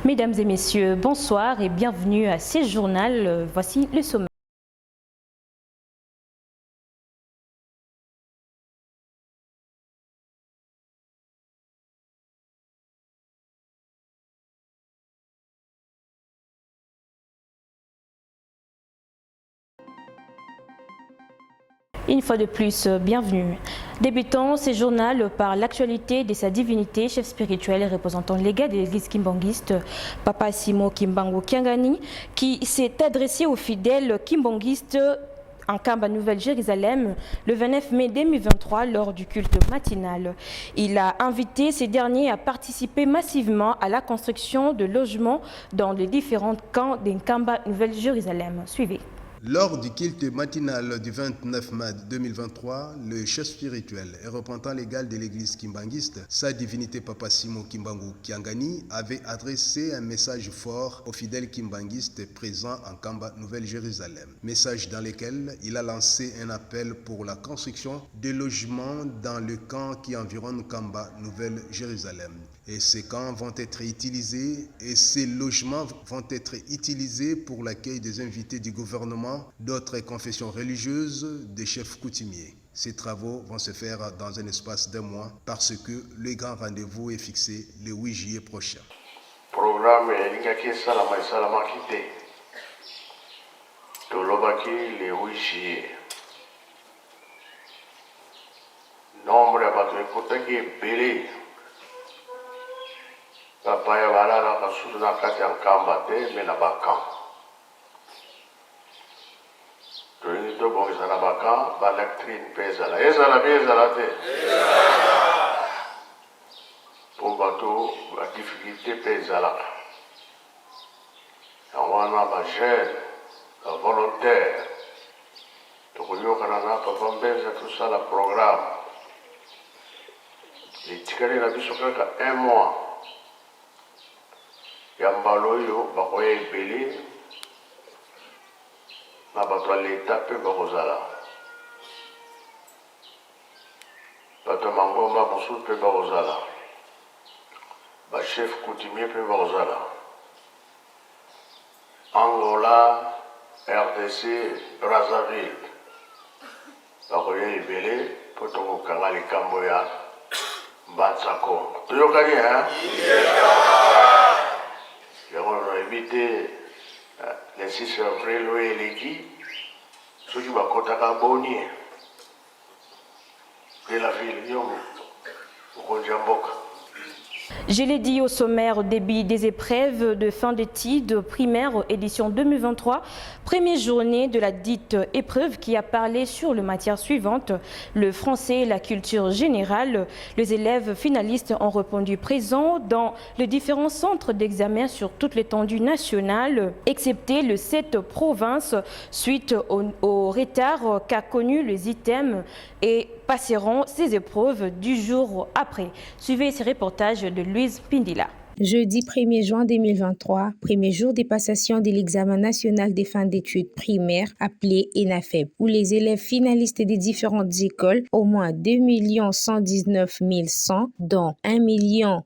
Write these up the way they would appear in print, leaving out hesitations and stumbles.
Mesdames et messieurs, bonsoir et bienvenue à ce journal. Voici le sommaire. Une fois de plus, bienvenue. Débutons ce journal par l'actualité de sa divinité, chef spirituel et représentant légat de l'église kimbangiste, Papa Simo Kimbangu Kiangani, qui s'est adressé aux fidèles kimbongistes en Kamba Nouvelle-Jérusalem le 29 mai 2023 lors du culte matinal. Il a invité ces derniers à participer massivement à la construction de logements dans les différents camps d'Kamba Nouvelle-Jérusalem. Suivez. Lors du culte matinal du 29 mai 2023, le chef spirituel et représentant légal de l'église kimbangiste, sa divinité Papa Simo Kimbangu Kiangani, avait adressé un message fort aux fidèles kimbangistes présents en Kamba Nouvelle-Jérusalem. Message dans lequel il a lancé un appel pour la construction de logements dans le camp qui environne Kamba Nouvelle-Jérusalem. Et ces camps vont être utilisés et ces logements vont être utilisés pour l'accueil des invités du gouvernement, d'autres confessions religieuses, des chefs coutumiers. Ces travaux vont se faire dans un espace d'un mois parce que le grand rendez-vous est fixé le 8 juillet prochain. Programme Lingaki Salama Salamakite. Tolobaki le 8 juillet. Nombre de bateaux qui est belé. Papa ya balala kasusu na kati ya nkamba te me na bakan. Tolingi tobongisa na bakan balectrine mpe ezala. Ezala mpe ezala te. Po bato badifficulté mpe ezalaka. Yango wana bajeune, bavolontaire, tokonyokana na papa mbenza tosala programme. Etikali na biso kaka 1 mois. Yambaloyo bakoye ebele na bato ya leta mpe bakozala bato ya mangomba mosusu mpe bakozala bachef coutumier mpe bakozala Angola, RDC, Brazzaville bakoye ebele mpo tokokanga likambo ya mbanza Kongo. Toyokani on a évité les 6 avril et les qui, ceux qui vont compter à Bonnier, de la ville, au Konjamboka. Je l'ai dit au sommaire, début des épreuves de fin d'études primaires édition 2023, première journée de la dite épreuve qui a parlé sur les matières suivantes, le français et la culture générale. Les élèves finalistes ont répondu présents dans les différents centres d'examen sur toute l'étendue nationale, excepté les 7 provinces, suite au retard qu'a connu les items et passeront ces épreuves du jour après. Suivez ces reportages de Louise Pindila. Jeudi 1er juin 2023, premier jour des passations de l'examen national des fins d'études primaires appelé ENAFEP, où les élèves finalistes des différentes écoles, au moins 2 119 100, dont 1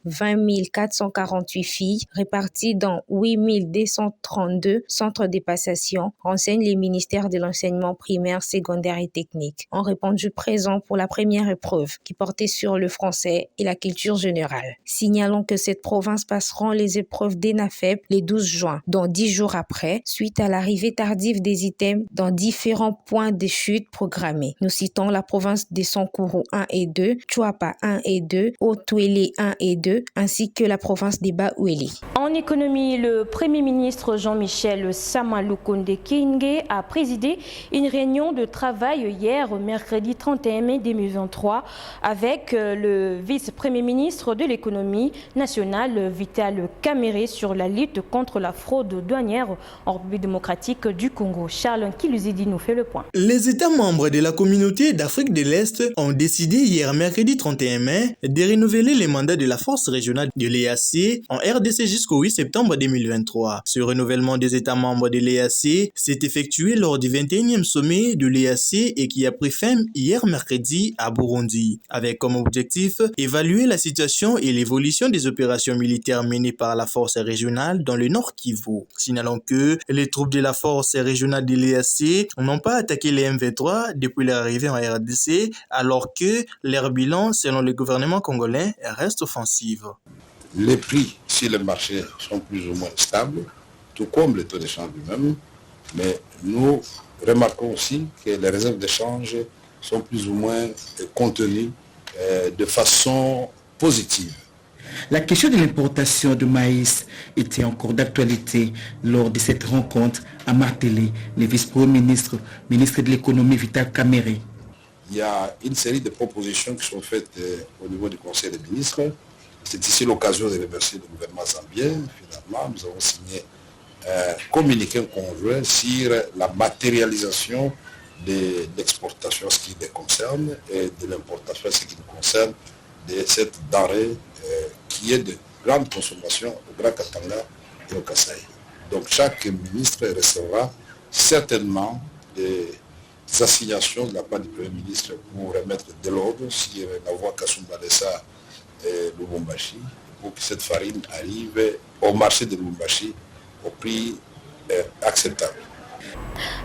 20 448 filles, réparties dans 8 232 centres de passation, renseignent les ministères de l'enseignement primaire, secondaire et technique, ont répondu présent pour la première épreuve qui portait sur le français et la culture générale. Signalons que cette province passeront les épreuves d'ENAFEP le 12 juin, dont 10 jours après, suite à l'arrivée tardive des items dans différents points de chute programmés. Nous citons la province de Sankuru 1 et 2, Chuapa 1 et 2, Haut-Touélé 1 et 2, ainsi que la province des Bas-Ouélé. En économie, le Premier ministre Jean-Michel Sama-Lukonde Kyenge a présidé une réunion de travail hier, mercredi 31 mai 2023, avec le vice-premier ministre de l'économie nationale, Vital Kamerhe, sur la lutte contre la fraude douanière en République démocratique du Congo. Charles Kiluzidi nous fait le point. Les États membres de la communauté d'Afrique de l'Est ont décidé hier mercredi 31 mai de renouveler les mandats de la force régionale de l'EAC en RDC jusqu'au jusqu'au 8 septembre 2023. Ce renouvellement des États membres de l'EAC s'est effectué lors du 21e sommet de l'EAC et qui a pris fin hier mercredi à Burundi, avec comme objectif évaluer la situation et l'évolution des opérations militaires menées par la force régionale dans le Nord Kivu. Signalons que les troupes de la force régionale de l'EAC n'ont pas attaqué les M23 depuis leur arrivée en RDC, alors que leur bilan, selon le gouvernement congolais, reste offensif. Les prix sur le marché sont plus ou moins stables, tout comme le taux d'échange lui-même, mais nous remarquons aussi que les réserves d'échange sont plus ou moins contenues de façon positive. La question de l'importation de maïs était encore d'actualité lors de cette rencontre, a martelé le vice-premier ministre de l'économie Vital Kamerhe. Il y a une série de propositions qui sont faites au niveau du Conseil des ministres. C'est ici l'occasion de remercier le gouvernement zambien. Finalement, nous avons signé un communiqué conjoint sur la matérialisation de l'exportation, ce qui les concerne, et de l'importation, ce qui nous concerne, de cette denrée qui est de grande consommation au Grand Katanga et au Kasaï. Donc chaque ministre recevra certainement des assignations de la part du Premier ministre pour remettre de l'ordre sur la voie Kasumbalesa et Lubumbashi, pour que cette farine arrive au marché de Lubumbashi au prix acceptable.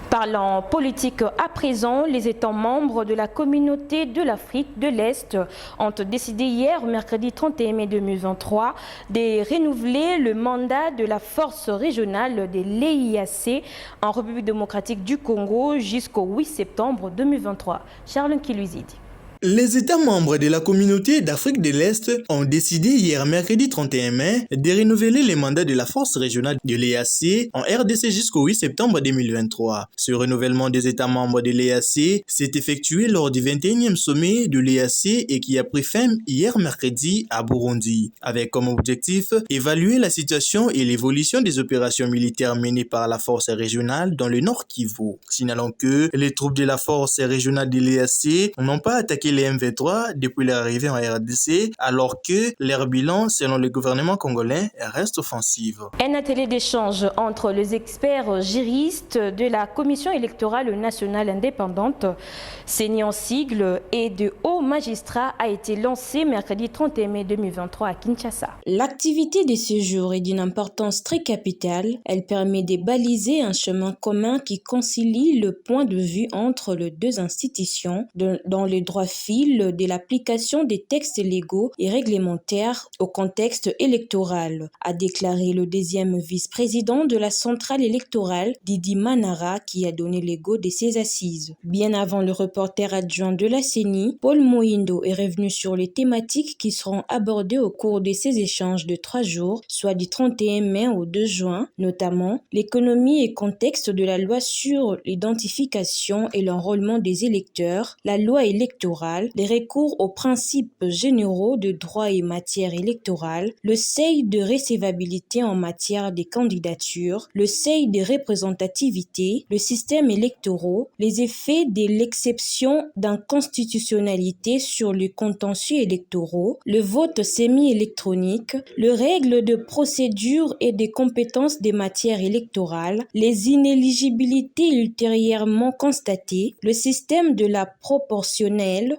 Parlant politique à présent, les États membres de la communauté de l'Afrique de l'Est ont décidé hier, mercredi 31 mai 2023, de renouveler le mandat de la force régionale de l'EIAC en République démocratique du Congo jusqu'au 8 septembre 2023. Charles Kiluzidi. Les États membres de la communauté d'Afrique de l'Est ont décidé hier mercredi 31 mai de renouveler les mandats de la force régionale de l'EAC en RDC jusqu'au 8 septembre 2023. Ce renouvellement des États membres de l'EAC s'est effectué lors du 21e sommet de l'EAC et qui a pris fin hier mercredi à Burundi, avec comme objectif évaluer la situation et l'évolution des opérations militaires menées par la force régionale dans le Nord Kivu. Signalons que les troupes de la force régionale de l'EAC n'ont pas attaqué les M23 depuis leur arrivée en RDC, alors que leur bilan, selon le gouvernement congolais, reste offensif. Un atelier d'échange entre les experts juristes de la Commission électorale nationale indépendante, CENI en sigle, et de hauts magistrats a été lancé mercredi 31 mai 2023 à Kinshasa. L'activité de ce jour est d'une importance très capitale. Elle permet de baliser un chemin commun qui concilie le point de vue entre les deux institutions dans le droit fil de l'application des textes légaux et réglementaires au contexte électoral, a déclaré le deuxième vice-président de la centrale électorale, Didi Manara, qui a donné le go de ses assises. Bien avant le reporter adjoint de la CENI, Paul Moindo est revenu sur les thématiques qui seront abordées au cours de ces échanges de 3 jours, soit du 31 mai au 2 juin, notamment l'économie et contexte de la loi sur l'identification et l'enrôlement des électeurs, la loi électorale, les recours aux principes généraux de droit et matière électorale, le seuil de recevabilité en matière des candidatures, le seuil de représentativité, le système électoral, les effets de l'exception d'inconstitutionnalité sur les contentieux électoraux, le vote semi-électronique, les règles de procédure et des compétences des matières électorales, les inéligibilités ultérieurement constatées, le système de la proportionnelle,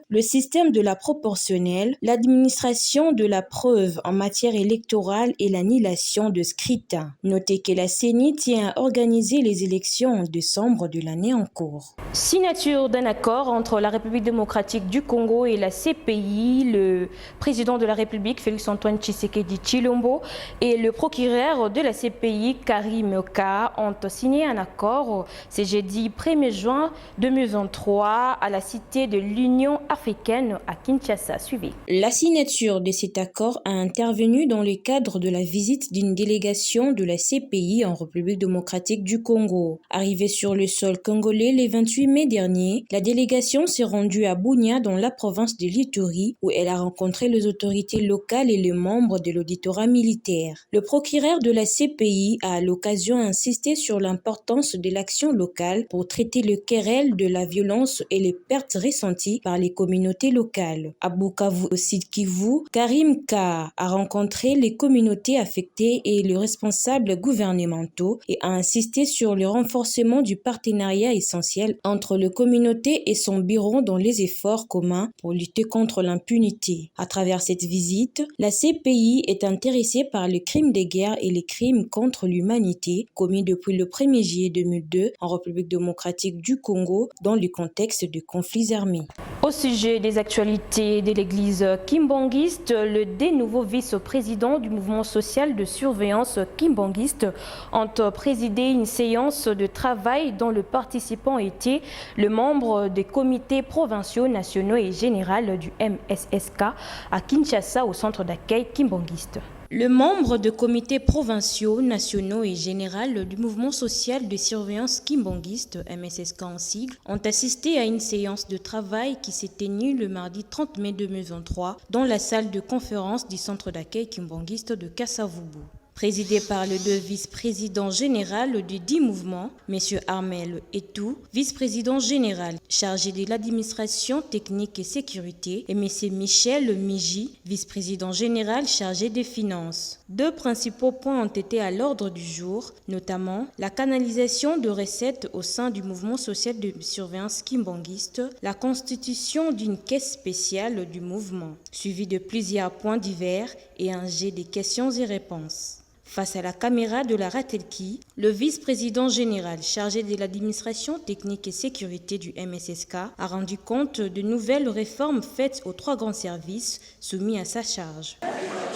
l'administration de la preuve en matière électorale et l'annulation de scrutin. Notez que la CENI tient à organiser les élections en décembre de l'année en cours. Signature d'un accord entre la République démocratique du Congo et la CPI, le président de la République, Félix-Antoine Tshisekedi Tshilombo, et le procureur de la CPI, Karim Ka, ont signé un accord ce jeudi 1er juin 2023 à la Cité de l'Union africaine à Kinshasa. Suivez. La signature de cet accord a intervenu dans le cadre de la visite d'une délégation de la CPI en République démocratique du Congo. Arrivée sur le sol congolais le 28 mai dernier, la délégation s'est rendue à Bunia dans la province de l'Ituri où elle a rencontré les autorités locales et les membres de l'auditorat militaire. Le procureur de la CPI a à l'occasion insisté sur l'importance de l'action locale pour traiter le querelle de la violence et les pertes ressenties par les communautés locales. À Bukavu, au Sud Kivu, Karim K a rencontré les communautés affectées et les responsables gouvernementaux et a insisté sur le renforcement du partenariat essentiel entre les communautés et son bureau dans les efforts communs pour lutter contre l'impunité. À travers cette visite, la CPI est intéressée par les crimes de guerre et les crimes contre l'humanité commis depuis le 1er juillet 2002 en République démocratique du Congo dans le contexte de conflits armés. Au sujet des actualités de l'église kimbangiste, le des nouveaux vice-présidents du mouvement social de surveillance kimbangiste ont présidé une séance de travail dont le participant était le membre des comités provinciaux, nationaux et généraux du MSSK à Kinshasa au centre d'accueil kimbangiste. Le membre de comités provinciaux, nationaux et généraux du mouvement social de surveillance kimbangiste, MSSK en sigle, ont assisté à une séance de travail qui s'est tenue le mardi 30 mai 2023 dans la salle de conférence du centre d'accueil kimbangiste de Kasavubu. Présidé par le deux vice-président général du dit mouvement, M. Armel Etou, vice-président général chargé de l'administration technique et sécurité, et M. Michel Miji, vice-président général chargé des finances. Deux principaux points ont été à l'ordre du jour, notamment la canalisation de recettes au sein du mouvement social de surveillance kimbangiste, la constitution d'une caisse spéciale du mouvement, suivi de plusieurs points divers et un jet de questions et réponses. Face à la caméra de la Ratelki, le vice-président général chargé de l'administration technique et sécurité du MSSK a rendu compte de nouvelles réformes faites aux 3 grands services soumis à sa charge.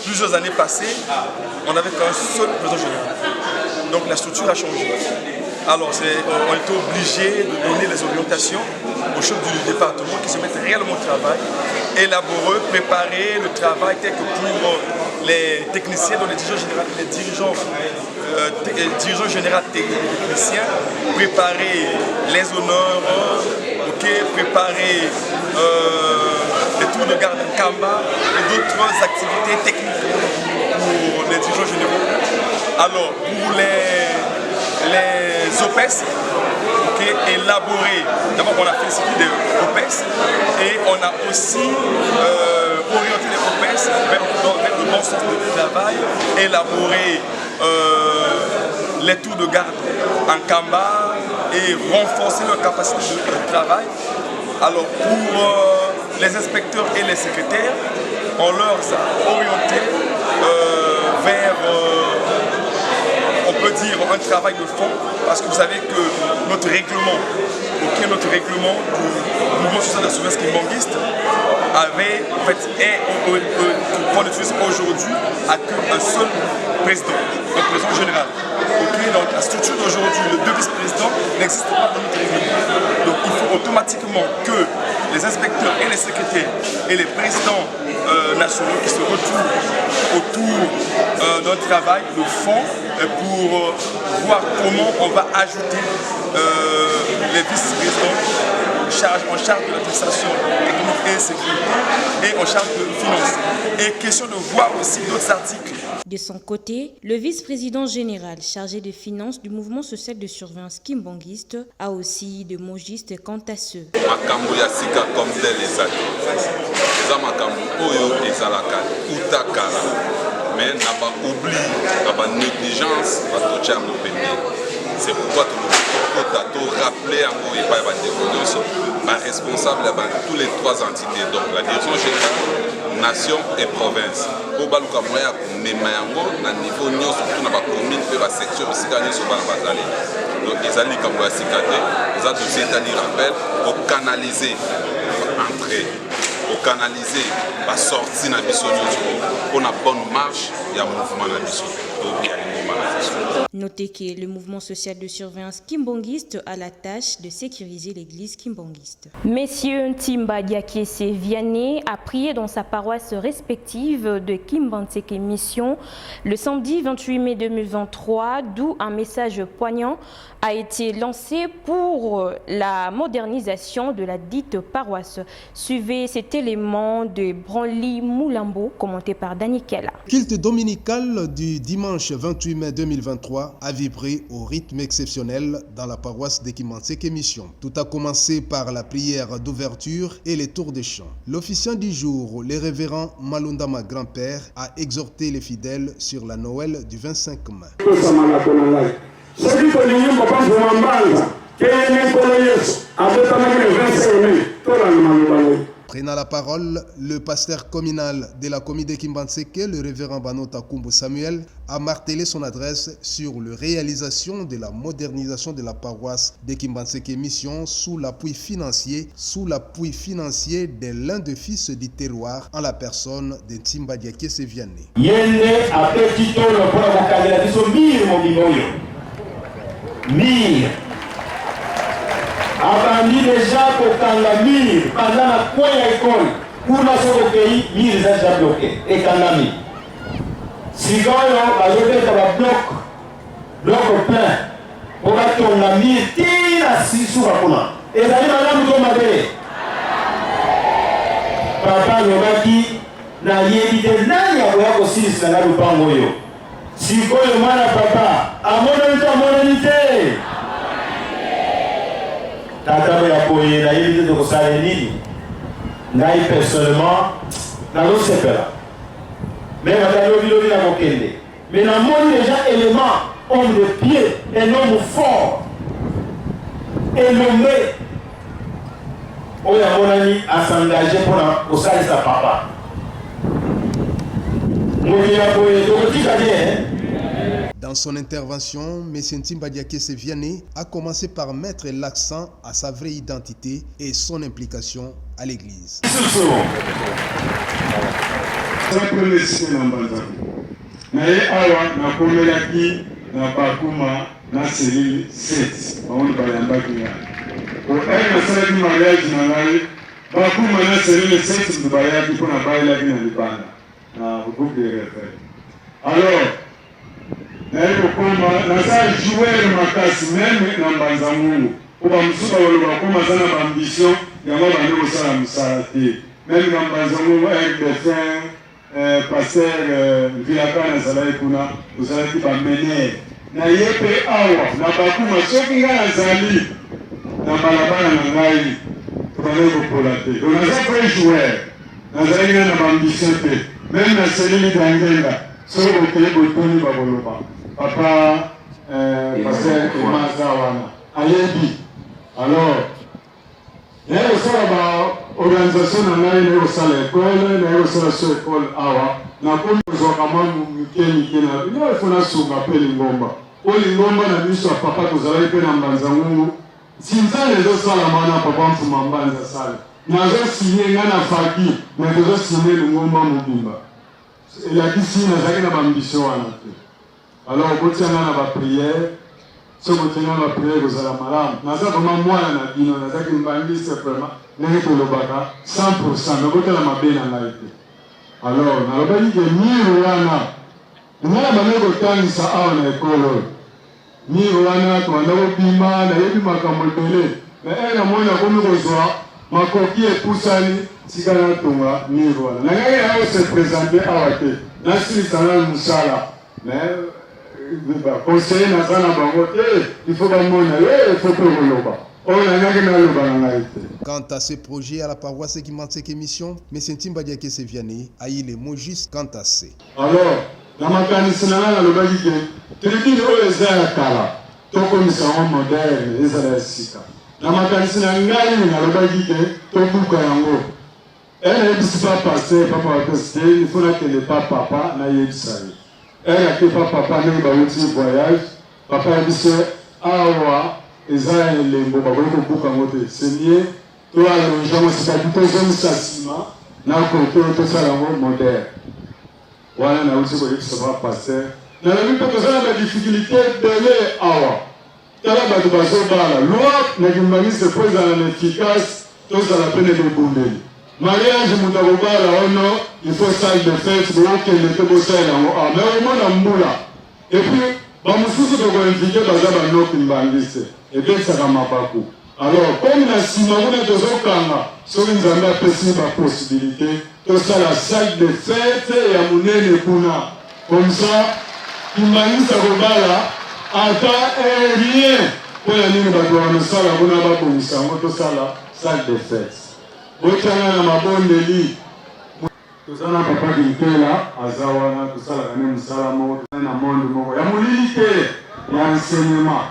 Plusieurs années passées, on n'avait qu'un seul président général. Donc la structure a changé. Alors on était obligé de donner les orientations aux chefs du département qui se mettent réellement au travail, élaborer, préparer le travail tel que pour les techniciens, donc les dirigeants généraux techniciens, préparer les honneurs, préparer les tours de garde en Kamba et d'autres activités techniques pour les dirigeants généraux. Alors pour les OPEX, élaborer, d'abord on a fait citer des OPEX et on a aussi orienté les OPEX vers le bon sens de travail, élaborer les tours de garde en Kamba et renforcer leur capacité de travail. Alors pour les inspecteurs et les secrétaires, on leur a orienté vers on peut dire un travail de fond, parce que vous savez que notre règlement du mouvement social de la surveillance kimbangiste avait, en fait, qu'on utilise aujourd'hui, à qu'un seul président, le président général. Donc la structure d'aujourd'hui, le deux vice-présidents, n'existe pas dans notre règlement. Donc il faut automatiquement que les inspecteurs et les secrétaires et les présidents nationaux qui se retrouvent autour d'un travail de fond pour voir comment on va ajouter les vice-présidents en charge de l'administration technique et sécurité et en charge de finances. Et question de voir aussi d'autres articles. De son côté, le vice-président général chargé des finances du mouvement social de surveillance kimbangiste a aussi de mots justes quant à ceux. Makambo ya sika comme tel ezali. Eza makambo oyo ezalaka utakala. Mais n'a pas oublié, n'a pas négligence, va toucher à mon pembeni. C'est pourquoi tout rappeler à moi et pas responsable de tous les 3 entités, donc la direction générale, nation et province. Pour baluka moya memayango na niveau nyo surtout na ba commune pe ba section sika nyo so ba bazali. Donc ezali kambo ya sikate, ça tout c'est à dire rappel au canaliser entrée, au canaliser la sortie na biso nyo pour na bonne marche ya mouvement na biso. Donc il y a une mobilisation. Notez que le mouvement social de surveillance kimbangiste a la tâche de sécuriser l'église kimbangiste. Messieurs Ntimba Diakese Vianney a prié dans sa paroisse respective de Kimbantseke Mission le samedi 28 mai 2023, d'où un message poignant a été lancé pour la modernisation de la dite paroisse. Suivez cet élément de Branly Moulambo commenté par Dani Kella. Culte dominical du dimanche dimanche 28 mai 2023 a vibré au rythme exceptionnel dans la paroisse de Kimbantseke Mission. Tout a commencé par la prière d'ouverture et les tours de chant. L'officiant du jour, le révérend Malundama Grand-Père, a exhorté les fidèles sur la Noël du 25 mai. Prenant la parole, le pasteur communal de la commune de Kimbantseke, le révérend Banota Kumbu Samuel, a martelé son adresse sur la réalisation de la modernisation de la paroisse de Kimbantseke Mission sous l'appui financier de l'un des fils du terroir en la personne de Ntimba Diakese Vianney. Abandi déjà pour Kangami, pendant la première école, pour la seconde pays, il est déjà bloqué. Et Kangami. Si quand on va bloc plein, pour que ton ami tire à 6 sous la couleur. Et d'ailleurs, madame, vous m'avez. Papa, le baki, na yédite, na yaboya aussi, c'est là le pangoyo. Si quand le mana papa, à mon unité. Tata ya koye na yeli de kosala nini ngai personnellement na lo sepela mais matalo bilo bila kokende mais na moni déjà élément homme de pied un homme fort et nommé oya monani à s'engager pour kosala sa papa moni ya koye to tika bien. Dans son intervention, M. Ntimba Diakese Vianney a commencé par mettre l'accent à sa vraie identité et son implication à l'église. Nasa jouer makasi même na mbanza mungu kuba musuba waloba koma sana ba ambition ya ngoma ndiko sala musarati même na mbanza mungu RDF passer vilakana sala kuna usarati ba mener na yepe awa na bakuma soki ngana zali na balabala na ngai tukale ko polate on a pas jouer na zali na ba ambition pe même na selili dangenga so ko tebo toni ba boloba papa passer Mazawana ayebi alors leo sala ba organisation na ngai leo sala école leo sala so école awa na kumzo kama mkeni kena leo funa sunga peli ngomba oli ngomba na biso papa kuzala ipe na mbanza mungu sinzale zo sala mana papa mfuma mbanza sala nazo signé ngana faki na zo signé ngomba mubimba la kisina zaki na ambition wana te. Alors, quand on a la prière, si on a la prière, vous allez malade. Nous avons vraiment moi na bino, nous avons une bande simplement, nous avons le baka 100%. Nous avons la mabé na laïté. Alors, nous avons dit que ni Rwanda, nous avons le temps ça a en école. Ni Rwanda, tu as le bima, na yebi makamotele. Mais elle a moins la comme reçoit, ma coquille est poussani, si elle a tonga ni Rwanda. Nous avons se présenter à la tête. Nous avons musala, mais conseiller n'a pas la bangote, il faut pas mon il faut que Quant à ce projet à la paroisse Kimbantseke Mission, M. Ntimba Diakese Vianney a eu les mots justes quant à ce. Alors, la makanisi na le bagike, tribune oyo ya kala, tokomisa moderne ezala sika. La makanisi na ngai na le bagike, tobuka yango. Elle ne pas passer papa passer, il faut que le papa na yebisali. Elle a fait papa ne ba uti voyage, papa yebise awa eza elembo baboko buka ngote. C'est mieux toi le gens c'est pas tout ça sasima na ko to sala moderne. Voilà na uti boye ça va passer. Na la lutte pour ça la difficulté de les awa. Tala ba tu baso bala. Loi na kimbangi se pose en efficace, tout ça la peine de bondeli. Mariage mutabobala ono, il faut salle de fête, donc il était beau ça là. Ah mais au moins mbula. Et puis ba mususu de ko inviter baza ba no kimbangise. Et bien ça va mapaku. Alors comme la simone de zokanga, so nzambe apesi ba possibilité, tout ça la salle de fête et à munene kuna. Comme ça kimbangisa kobala ata rien mpo ya nini bato bakamosala mpona babongisa yango tosala salle de fete botyanga na mabondeli toza na papa Kintela aza wana tosalaka ne mosala moko toza na monde moko ya molili te ya enseignement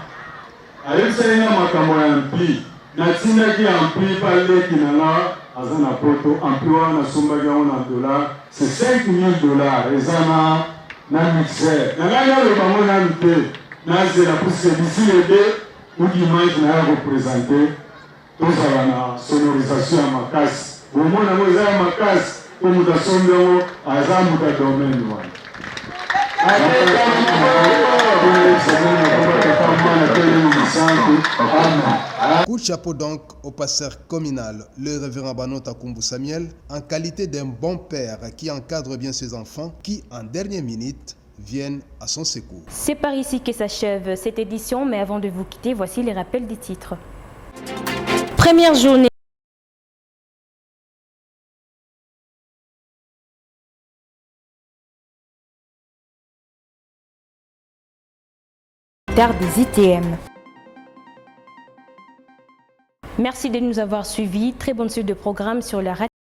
ayebisaki nga makambo ya mpli natindaki ya mpli paleki na nga aza na poto ampli wana nasombaki yango na dollar c'est 5 000 $. eza na mixer na ngai naloba ngo nanu te nazela puisque d'ici le 2 ou dimanche naya kopresente tozala na sonorisation ya makasi bomona ngo eza ya makasi po moto asombi yango aza moto ya domaine wana Coup de chapeau donc au pasteur communal, le révérend Banota Kumbu Samuel, en qualité d'un bon père qui encadre bien ses enfants, qui en dernière minute viennent à son secours. C'est par ici que s'achève cette édition, mais avant de vous quitter, voici les rappels des titres. Première journée des ITM. Merci de nous avoir suivis. Très bonne suite de programme sur la radio.